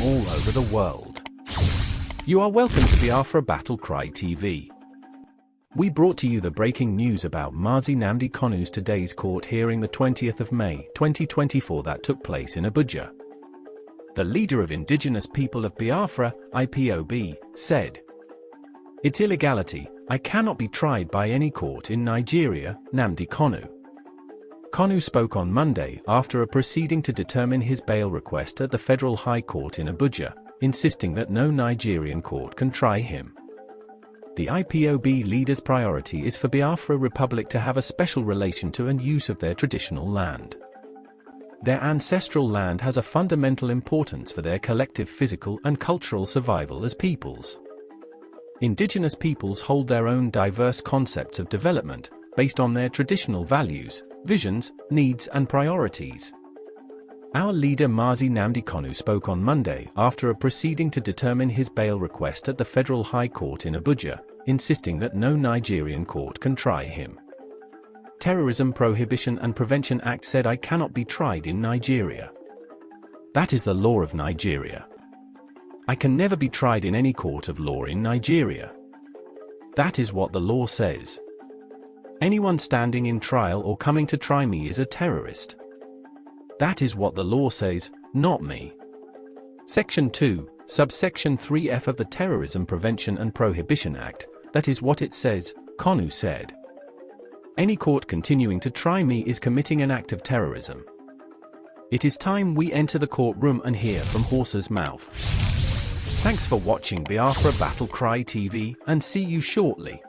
all over the world. You are welcome to Biafra Battle Cry TV. We brought to you the breaking news about Mazi Nnamdi Kanu's today's court hearing the 20th of May 2024 that took place in Abuja. The leader of Indigenous People of Biafra, IPOB, said, "It's illegality. I cannot be tried by any court in Nigeria, Nnamdi Kanu." Kanu spoke on Monday after a proceeding to determine his bail request at the Federal High Court in Abuja, insisting that no Nigerian court can try him. The IPOB leader's priority is for Biafra Republic to have a special relation to and use of their traditional land. Their ancestral land has a fundamental importance for their collective physical and cultural survival as peoples. Indigenous peoples hold their own diverse concepts of development, based on their traditional values, visions, needs and priorities. Our leader Mazi Nnamdi Kanu spoke on Monday after a proceeding to determine his bail request at the Federal High Court in Abuja, insisting that no Nigerian court can try him. Terrorism Prohibition and Prevention Act said I cannot be tried in Nigeria. That is the law of Nigeria. I can never be tried in any court of law in Nigeria. That is what the law says. Anyone standing in trial or coming to try me is a terrorist. That is what the law says, not me. Section 2, subsection 3F of the Terrorism Prevention and Prohibition Act, that is what it says, Kanu said. Any court continuing to try me is committing an act of terrorism. It is time we enter the courtroom and hear from horse's mouth. Thanks for watching Biafra Battle Cry TV and see you shortly.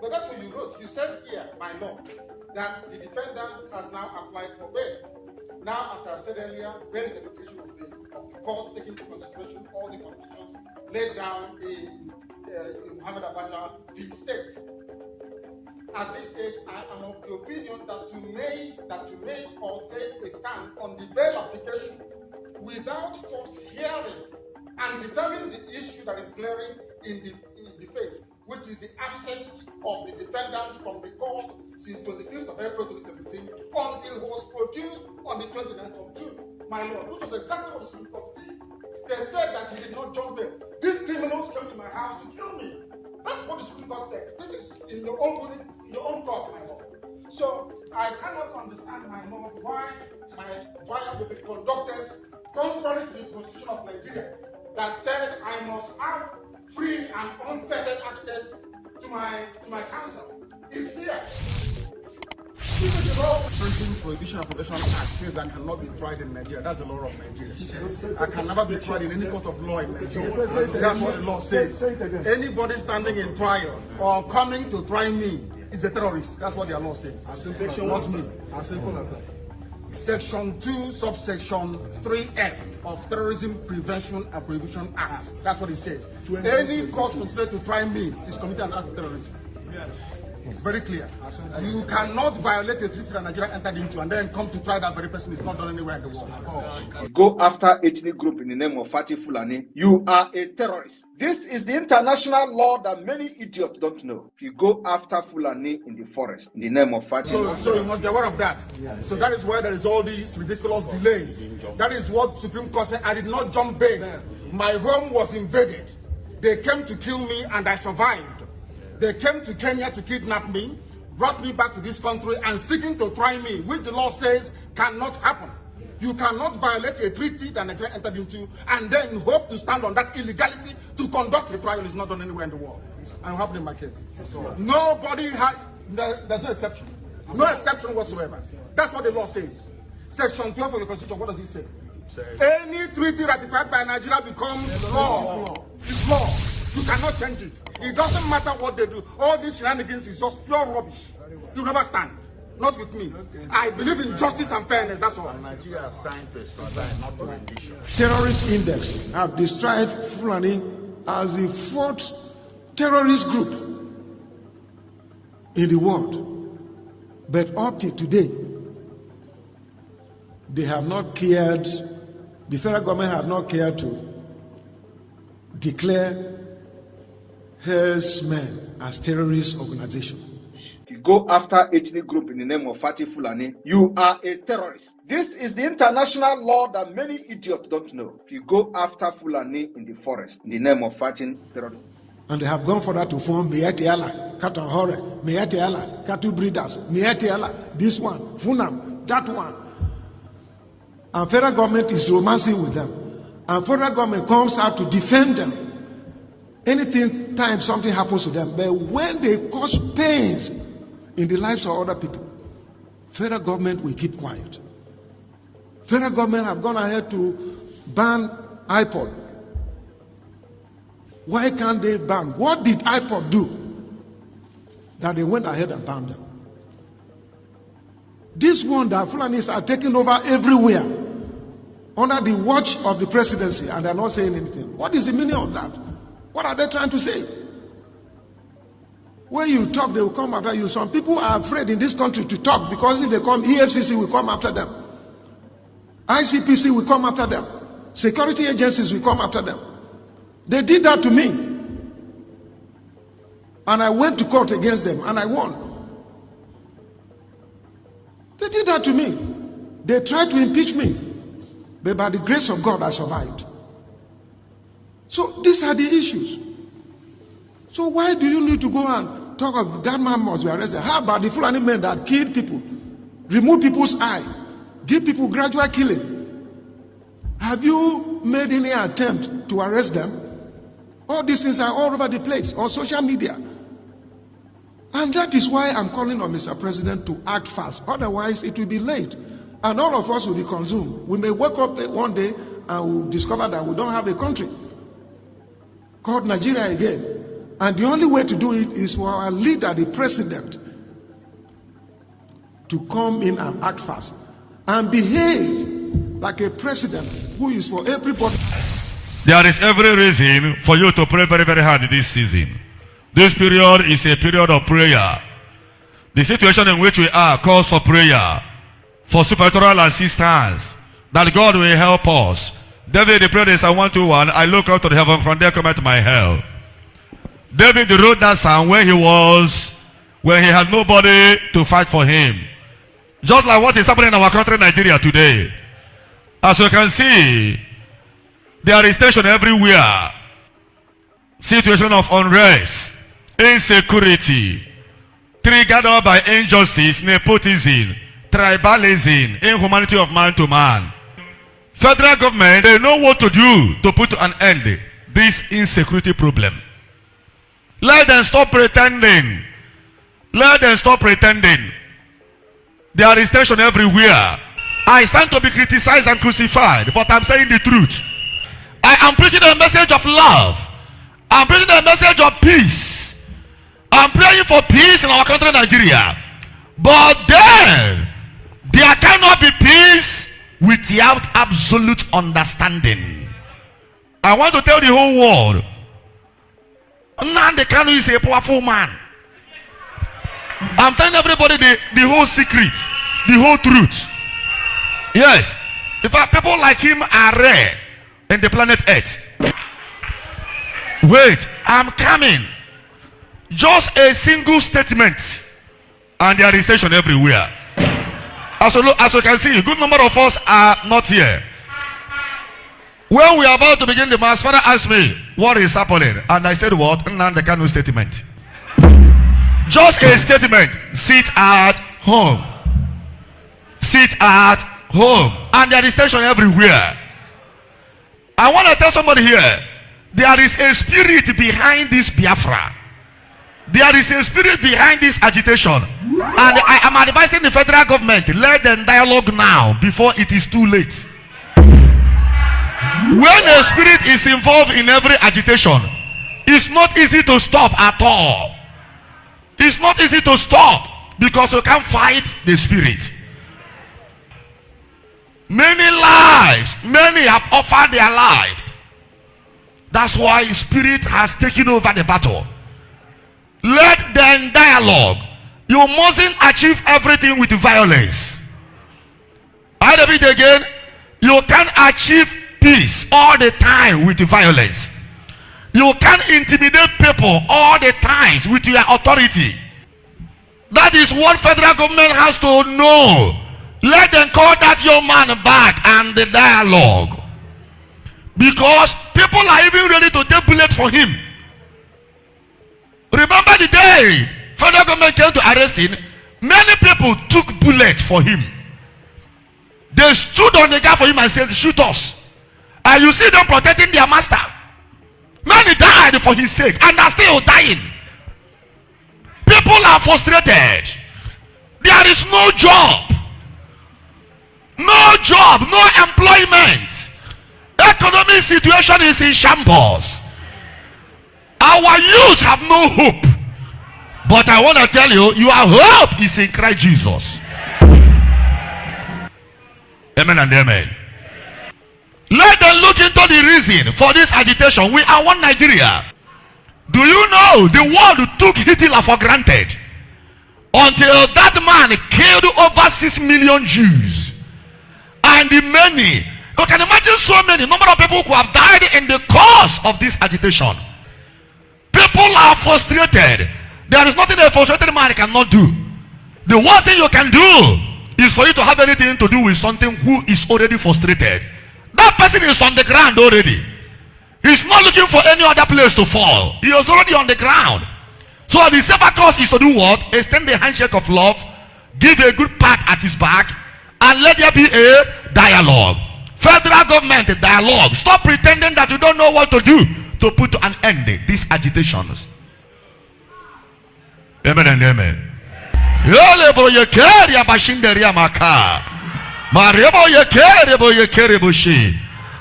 But that's what you wrote. You said here, by law, that the defendant has now applied for bail. Now, as I've said earlier, bail is a decision of the court taking into consideration all the conditions laid down in Muhammad Abacha v. State. At this stage, I am of the opinion that to make or take a stand on the bail application without first hearing and determining the issue that is glaring in the face, which is the absence of the defendant from the court since 25th of April 2017 until he was produced on the 29th of June. My lord, which was exactly what the Supreme Court did. They said that he did not jump bail. These criminals came to my house to kill me. That's what the Supreme Court said. This is in your own court, my lord. So I cannot understand, my lord, why my trial will be conducted contrary to the Constitution of Nigeria that said I must have free and unfettered access to my counsel. It's here. Prison Prohibition and Prevention Act says I cannot be tried in Nigeria. That's the law of Nigeria. I can never be tried in any court of law in Nigeria. That's what the law says. Anybody standing in trial or coming to try me is a terrorist. That's what their law says. Not me. As simple as that. Section 2, subsection 3F of Terrorism Prevention and Prohibition Act. That's what it says. Any court considered to try me is committing an act of terrorism. Yes. It's very clear. You cannot violate a treaty that Nigeria entered into and then come to try that very person. Is not done anywhere in the world. You go after ethnic group in the name of Fati Fulani, you are a terrorist. This is the international law that many idiots don't know. If you go after Fulani in the forest in the name of Fati, so you must be aware of that. So that is why there is all these ridiculous delays. That is what Supreme Court said. I did not jump bail. My home was invaded. They came to kill me and I survived. They came to Kenya to kidnap me, brought me back to this country and seeking to try me, which the law says cannot happen. You cannot violate a treaty that Nigeria entered into and then hope to stand on that illegality to conduct a trial. Is not done anywhere in the world. I'm having in my case. Nobody has, there's no exception. No exception whatsoever. That's what the law says. Section 12 of the Constitution, what does it say? Any treaty ratified by Nigeria becomes law. It's law. You cannot change it. It doesn't matter what they do. All these shenanigans is just pure rubbish. You never stand. Not with me. I believe in justice and fairness, that's all. Nigeria has signed to extradite, not to rendition. Terrorist index have destroyed Fulani as the fourth terrorist group in the world. But up to today, they have not cared, the federal government have not cared to declare herdsmen as terrorist organization. If you go after ethnic group in the name of Fati Fulani, you are a terrorist. This is the international law that many idiots don't know. If you go after Fulani in the forest in the name of fighting terrorism. And they have gone for that to form Mieti Allah, Cattle Hore, Mieti Allah, cattle breeders, Mieti Allah, this one, Funam, that one. And federal government is romancing with them. And federal government comes out to defend them. Anything time something happens to them. But when they cause pains in the lives of other people, federal government will keep quiet. Federal government have gone ahead to ban iPod. Why can't they ban? What did iPod do that they went ahead and banned them? This one that Fulanis are taking over everywhere under the watch of the presidency, and they're not saying anything. What is the meaning of that? What are they trying to say? When you talk, they will come after you. Some people are afraid in this country to talk because if they come, EFCC will come after them. ICPC will come after them. Security agencies will come after them. They did that to me. And I went to court against them and I won. They did that to me. They tried to impeach me. But by the grace of God, I survived. So these are the issues. So why do you need to go and talk about that man must be arrested? How about the Fulani men that killed people, remove people's eyes, give people gradual killing? Have you made any attempt to arrest them? All these things are all over the place on social media. And that is why I'm calling on Mr. President to act fast. Otherwise, it will be late. And all of us will be consumed. We may wake up one day and we'll discover that we don't have a country called Nigeria again. And the only way to do it is for our leader, the president, to come in and act fast and behave like a president who is for everybody. There is every reason for you to pray very, very hard this season. This period is a period of prayer. The situation in which we are calls for prayer, for supernatural assistance, that God will help us. David, the prayer is Psalm 121, I look up to the heaven, from there cometh my help. David wrote that psalm when he had nobody to fight for him. Just like what is happening in our country, Nigeria, today. As you can see, there is tension everywhere. Situation of unrest, insecurity, triggered up by injustice, nepotism, tribalism, inhumanity of man to man. Federal government, they know what to do to put an end to this insecurity problem. Let them stop pretending. Let them stop pretending. There is tension everywhere. I stand to be criticized and crucified, but I'm saying the truth. I am preaching a message of love. I'm preaching a message of peace. I'm praying for peace in our country, Nigeria. But then, there cannot be peace without absolute understanding. I want to tell the whole world, Nnamdi Kanu is a powerful man. I'm telling everybody the whole secret, the whole truth. Yes. In fact, people like him are rare in the planet Earth. Wait, I'm coming. Just a single statement, and there is tension everywhere. As you can see, a good number of us are not here. When we are about to begin the mass, Father asked me, what is happening? And I said, what? Nnamdi Kanu statement. Just a statement. Sit at home. Sit at home. And there is tension everywhere. I want to tell somebody here, there is a spirit behind this Biafra. There is a spirit behind this agitation. And I am advising the federal government, let them dialogue now before it is too late. When a spirit is involved in every agitation, it's not easy to stop at all. It's not easy to stop because you can't fight the spirit. Many lives, many have offered their life That's why spirit has taken over the battle. Let them dialogue. You mustn't achieve everything with violence. I repeat again, you can't achieve peace all the time with violence. You can't intimidate people all the time with your authority. That is what federal government has to know. Let them call that young man back and the dialogue. Because people are even ready to take bullet for him. Remember the day federal government came to arrest him, many people took bullet for him. They stood on the gap for him and said, shoot us. And you see them protecting their master. Many died for his sake and are still dying. People are frustrated. There is no job. No job, no employment. Economic situation is in shambles. Our youth have no hope. But I want to tell you, your hope is in Christ Jesus. Amen and amen. Let them look into the reason for this agitation. We are one Nigeria. Do you know the world took Hitler for granted until that man killed over 6 million Jews? And the many, you can imagine so many number of people who have died in the course of this agitation. People are frustrated. There is nothing a frustrated man cannot do. The worst thing you can do is for you to have anything to do with something who is already frustrated. That person is on the ground already. He's not looking for any other place to fall. He is already on the ground. So the safer course is to do what? Extend the handshake of love, give a good pat at his back, and let there be a dialogue. Federal government dialogue. Stop pretending that you don't know what to do to put an end to these agitations. Amen and amen.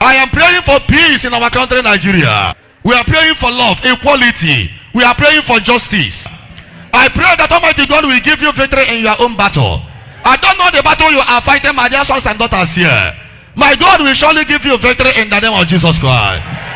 I am praying for peace in our country, Nigeria. We are praying for love, equality. We are praying for justice. I pray that Almighty God will give you victory in your own battle. I don't know the battle you are fighting, my dear sons and daughters here. My God will surely give you victory in the name of Jesus Christ.